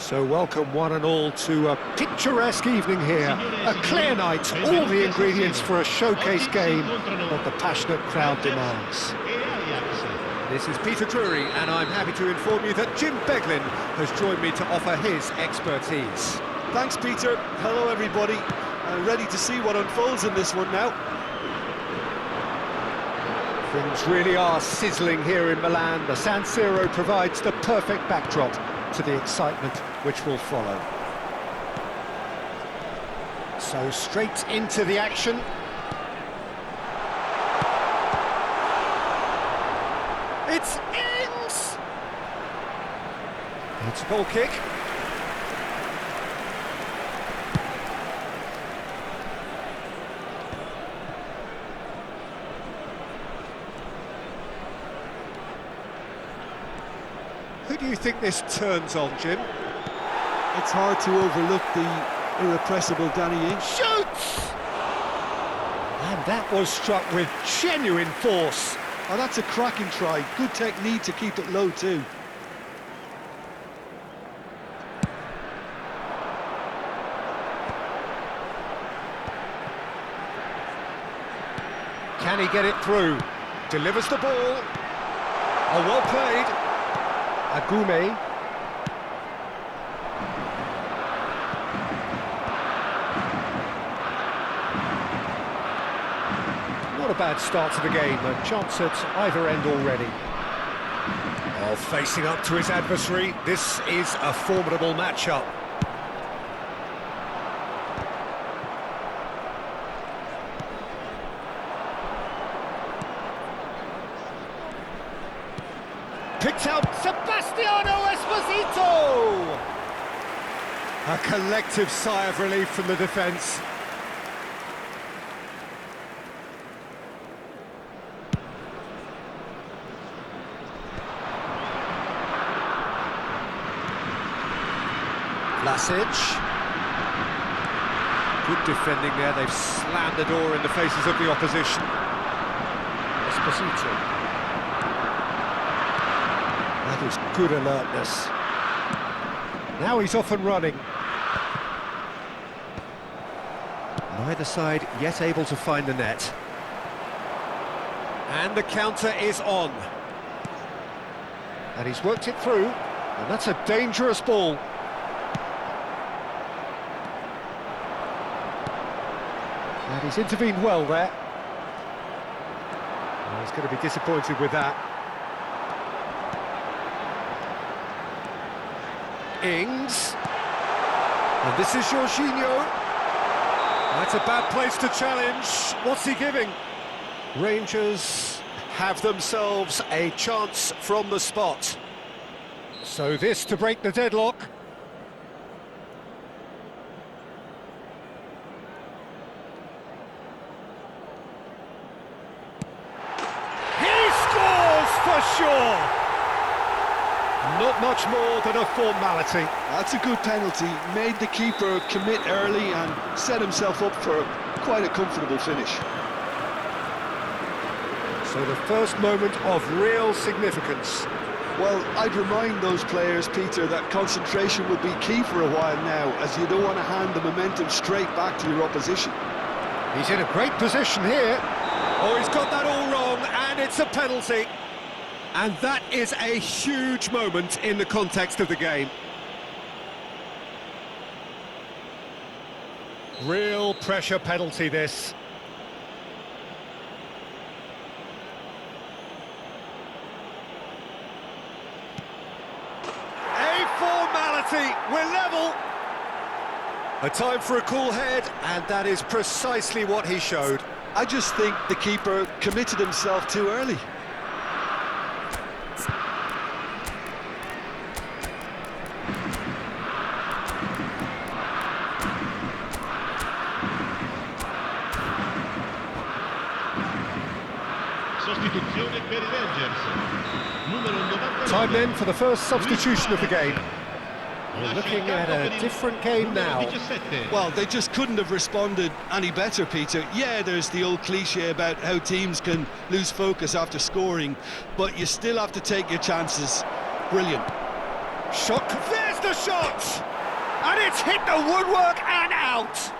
So welcome one and all to a picturesque evening here. A clear night, all the ingredients for a showcase game that the passionate crowd demands. This is Peter Drury, and I'm happy to inform you that Jim Beglin has joined me to offer his expertise. Thanks, Peter. Hello, everybody. Ready to see what unfolds in this one now. Things really are sizzling here in Milan. The San Siro provides the perfect backdrop to the excitement which will follow. So straight into the action. It's Ings! It's a goal kick. Who do you think this turns on, Jim? It's hard to overlook the irrepressible Danny Ings. Shoots! And that was struck with genuine force. Oh, that's a cracking try. Good technique to keep it low too. Can he get it through? Delivers the ball. Oh, well played. Agume. Not a bad start to the game, a chance at either end already. Oh, facing up to his adversary, this is a formidable matchup. Picked out Sebastiano Esposito! A collective sigh of relief from the defence. Vlasic. Good defending there, they've slammed the door in the faces of the opposition. Esposito. That is good alertness. Now he's off and running. Neither side yet able to find the net. And the counter is on. And he's worked it through, and that's a dangerous ball. And he's intervened well there. Well, he's going to be disappointed with that. Ings, and this is Jorginho. That's a bad place to challenge. What's he giving? Rangers have themselves a chance from the spot. So this to break the deadlock. He scores for sure! Not much more than a formality. That's a good penalty. Made the keeper commit early and set himself up for quite a comfortable finish. So the first moment of real significance. Well, I'd remind those players, Peter, that concentration will be key for a while now, as you don't want to hand the momentum straight back to your opposition. He's in a great position here. Oh, he's got that all wrong, and it's a penalty. And that is a huge moment in the context of the game. Real pressure penalty, this. A formality, we're level. A time for a cool head, and that is precisely what he showed. I just think the keeper committed himself too early. Time then for the first substitution of the game. We're looking at a different game now. Well, they just couldn't have responded any better, Peter. Yeah, there's the old cliche about how teams can lose focus after scoring, but you still have to take your chances. Brilliant. Shot this! Here's the shot! And it's hit the woodwork and out!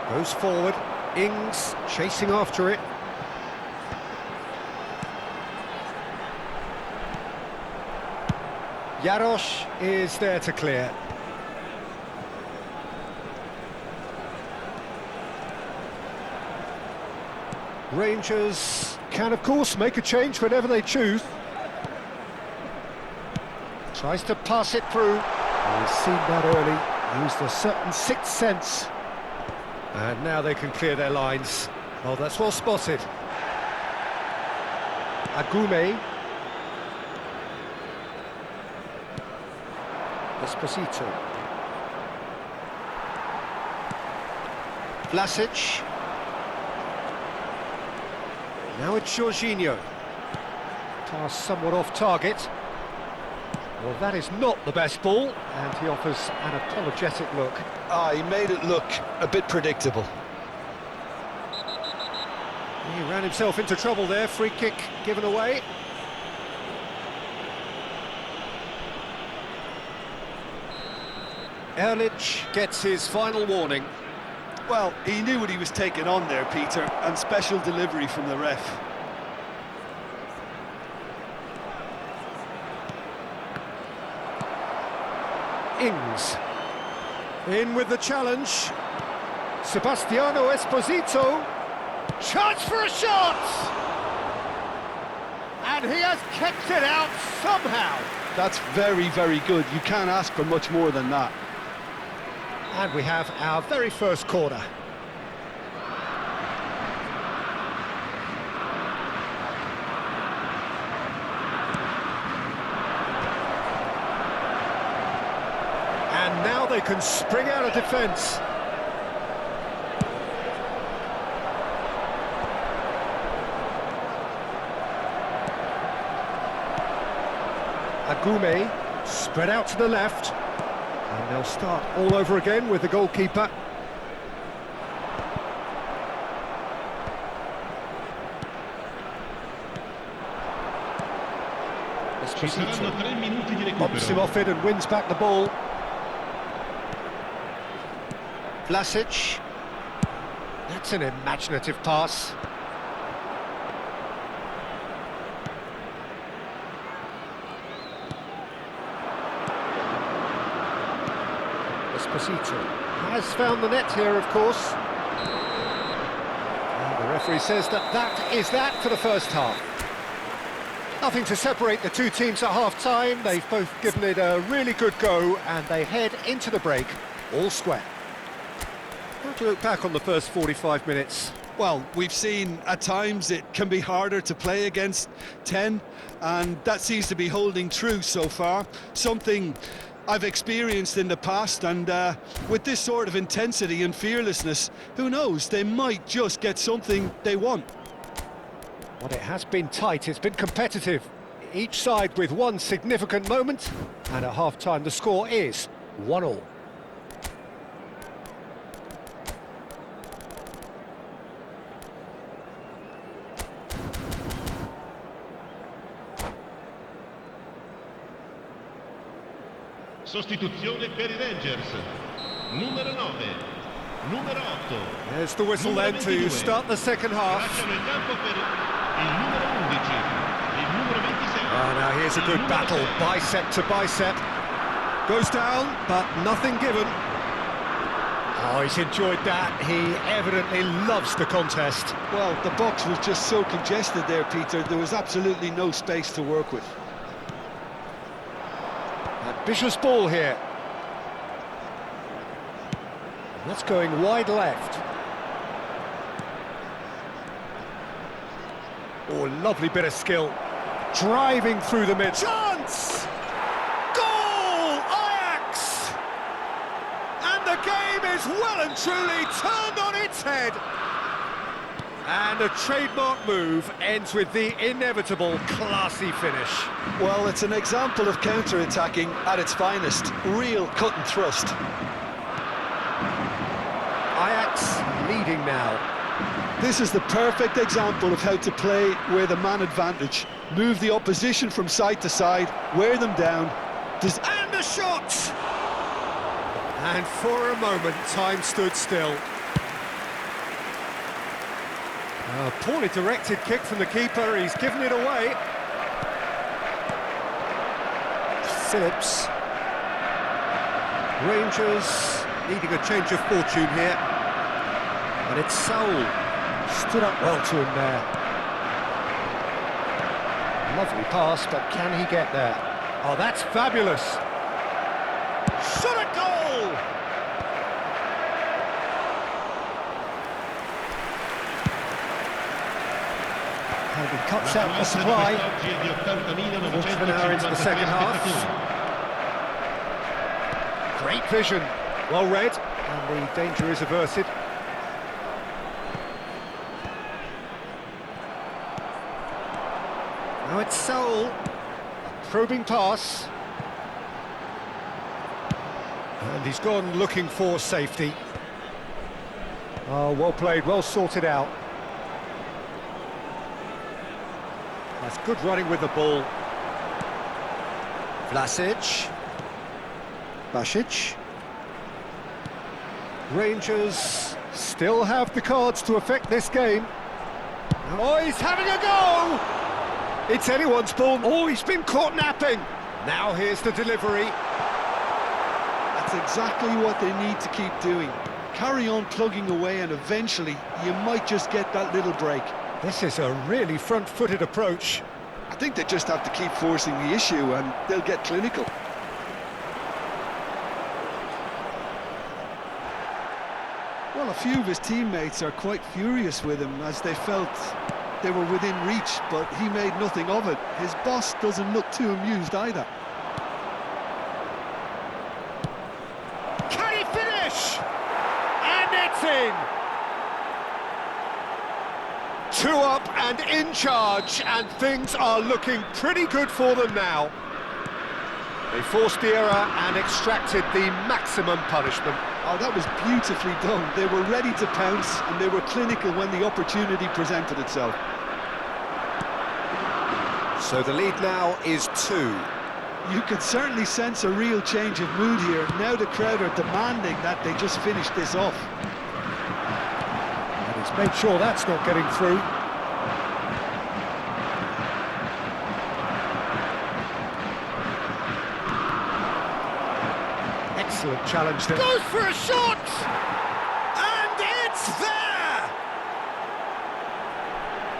Goes forward, Ings chasing after it. Jarosz is there to clear. Rangers can, of course, make a change whenever they choose. Tries to pass it through. He's seen that early, used a certain sixth sense. And now they can clear their lines. Oh, that's well spotted. Agume. Esposito. Vlasic. Now it's Jorginho. Pass somewhat off target. Well, that is not the best ball, and he offers an apologetic look. He made it look a bit predictable. He ran himself into trouble there, free kick given away. Erlich gets his final warning. Well, he knew what he was taking on there, Peter, and special delivery from the ref. Ings. In with the challenge. Sebastiano Esposito. Chance for a shot! And he has kept it out somehow. That's very, very good. You can't ask for much more than that. And we have our very first corner. And now they can spring out of defence. Agume, spread out to the left. And they'll start all over again with the goalkeeper. Esposito pops him off it and wins back the ball. Vlasic. That's an imaginative pass. Esposito has found the net here, of course. And the referee says that is that for the first half. Nothing to separate the two teams at half-time. They've both given it a really good go, and they head into the break all square. How do you look back on the first 45 minutes? Well, we've seen at times it can be harder to play against 10, and that seems to be holding true so far. Something I've experienced in the past, and with this sort of intensity and fearlessness, who knows, they might just get something they want. Well, it has been tight, it's been competitive. Each side with one significant moment, and at half-time the score is 1-1. Sostituzione per i Rangers. Numero 9, numero 8. There's the whistle then to start the second half. Lasciano il campo per il numero 11, il numero 26. Oh, now here's a good battle, bicep to bicep. Goes down, but nothing given. Oh, he's enjoyed that. He evidently loves the contest. Well, the box was just so congested there, Peter. There was absolutely no space to work with. Ambitious ball here. That's going wide left. Oh, lovely bit of skill. Driving through the mid. Chance! Goal! Ajax! And the game is well and truly turned on its head. And a trademark move ends with the inevitable classy finish. Well, it's an example of counter-attacking at its finest. Real cut and thrust. Ajax leading now. This is the perfect example of how to play with a man advantage. Move the opposition from side to side, wear them down. And a shot! And for a moment, time stood still. A poorly directed kick from the keeper, he's given it away. Phillips. Rangers needing a change of fortune here. And it's Saul. Stood up well to him there. Lovely pass, but can he get there? Oh, that's fabulous. Shot a goal! And he cuts out the supply. Quarter of an hour into the second half. Great vision. Well read. And the danger is averted. Now it's Saul. A probing pass. And he's gone looking for safety. Oh, well played, well sorted out. That's good running with the ball. Vlasic. Basic. Rangers still have the cards to affect this game. Oh, he's having a go! It's anyone's ball. Oh, he's been caught napping. Now here's the delivery. That's exactly what they need to keep doing. Carry on plugging away and eventually you might just get that little break. This is a really front-footed approach. I think they just have to keep forcing the issue and they'll get clinical. Well, a few of his teammates are quite furious with him as they felt they were within reach, but he made nothing of it. His boss doesn't look too amused either. Can he finish? And it's in! 2 up and in charge, and things are looking pretty good for them now. They forced the error and extracted the maximum punishment. Oh, that was beautifully done. They were ready to pounce and they were clinical when the opportunity presented itself. So the lead now is 2. You could certainly sense a real change of mood here. Now the crowd are demanding that they just finish this off. And he's made sure that's not getting through. Excellent challenge there. Goes for a shot! And it's there!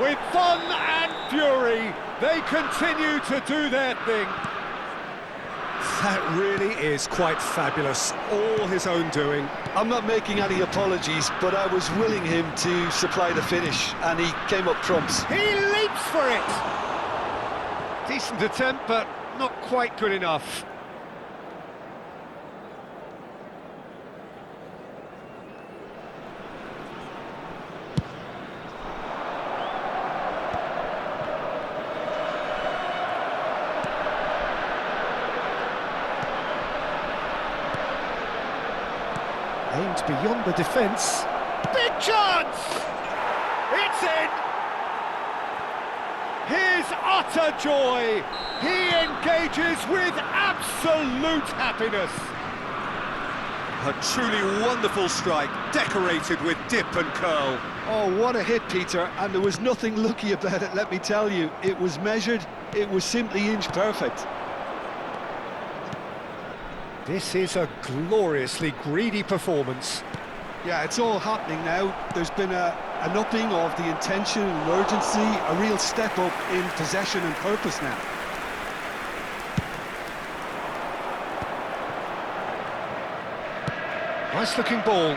With fun and fury, they continue to do their thing. That really is quite fabulous, all his own doing. I'm not making any apologies, but I was willing him to supply the finish, and he came up trumps. He leaps for it! Decent attempt, but not quite good enough. Aimed beyond the defence. Big chance! It's in! His utter joy! He engages with absolute happiness. A truly wonderful strike, decorated with dip and curl. Oh, what a hit, Peter, and there was nothing lucky about it, let me tell you. It was measured, it was simply inch perfect. This is a gloriously greedy performance. Yeah, it's all happening now. There's been an upping of the intention and urgency, a real step up in possession and purpose now. Nice looking ball.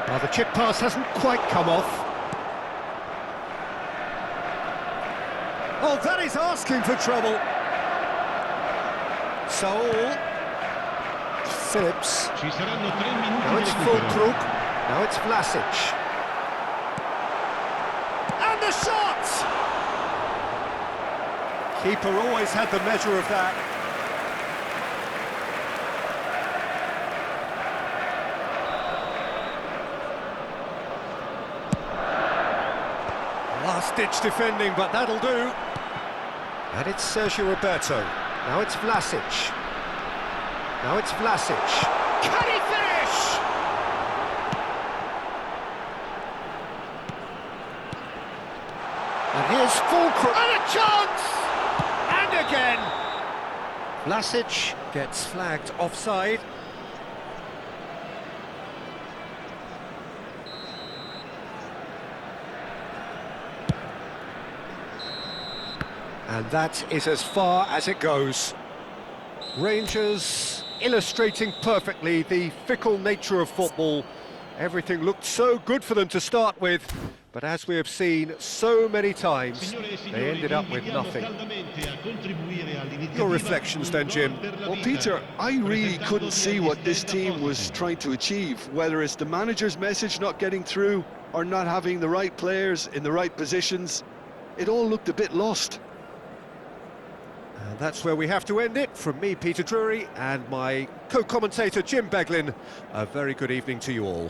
Now the chip pass hasn't quite come off. Oh, that is asking for trouble. Saul. Phillips. Now it's Fulkrug. Now it's Vlasic. And the shot! Keeper always had the measure of that. Last-ditch defending, but that'll do. And it's Sergio Roberto. Now it's Vlasic. Now it's Vlasic. Can he finish? And here's Fulcrum. And a chance! And again! Vlasic gets flagged offside. And that is as far as it goes. Rangers illustrating perfectly the fickle nature of football. Everything looked so good for them to start with, but as we have seen so many times, they ended up with nothing. Your reflections then, Jim? Well, Peter, I really couldn't see what this team was trying to achieve, whether it's the manager's message not getting through or not having the right players in the right positions. It all looked a bit lost. And that's where we have to end it. From me, Peter Drury, and my co-commentator, Jim Beglin, a very good evening to you all.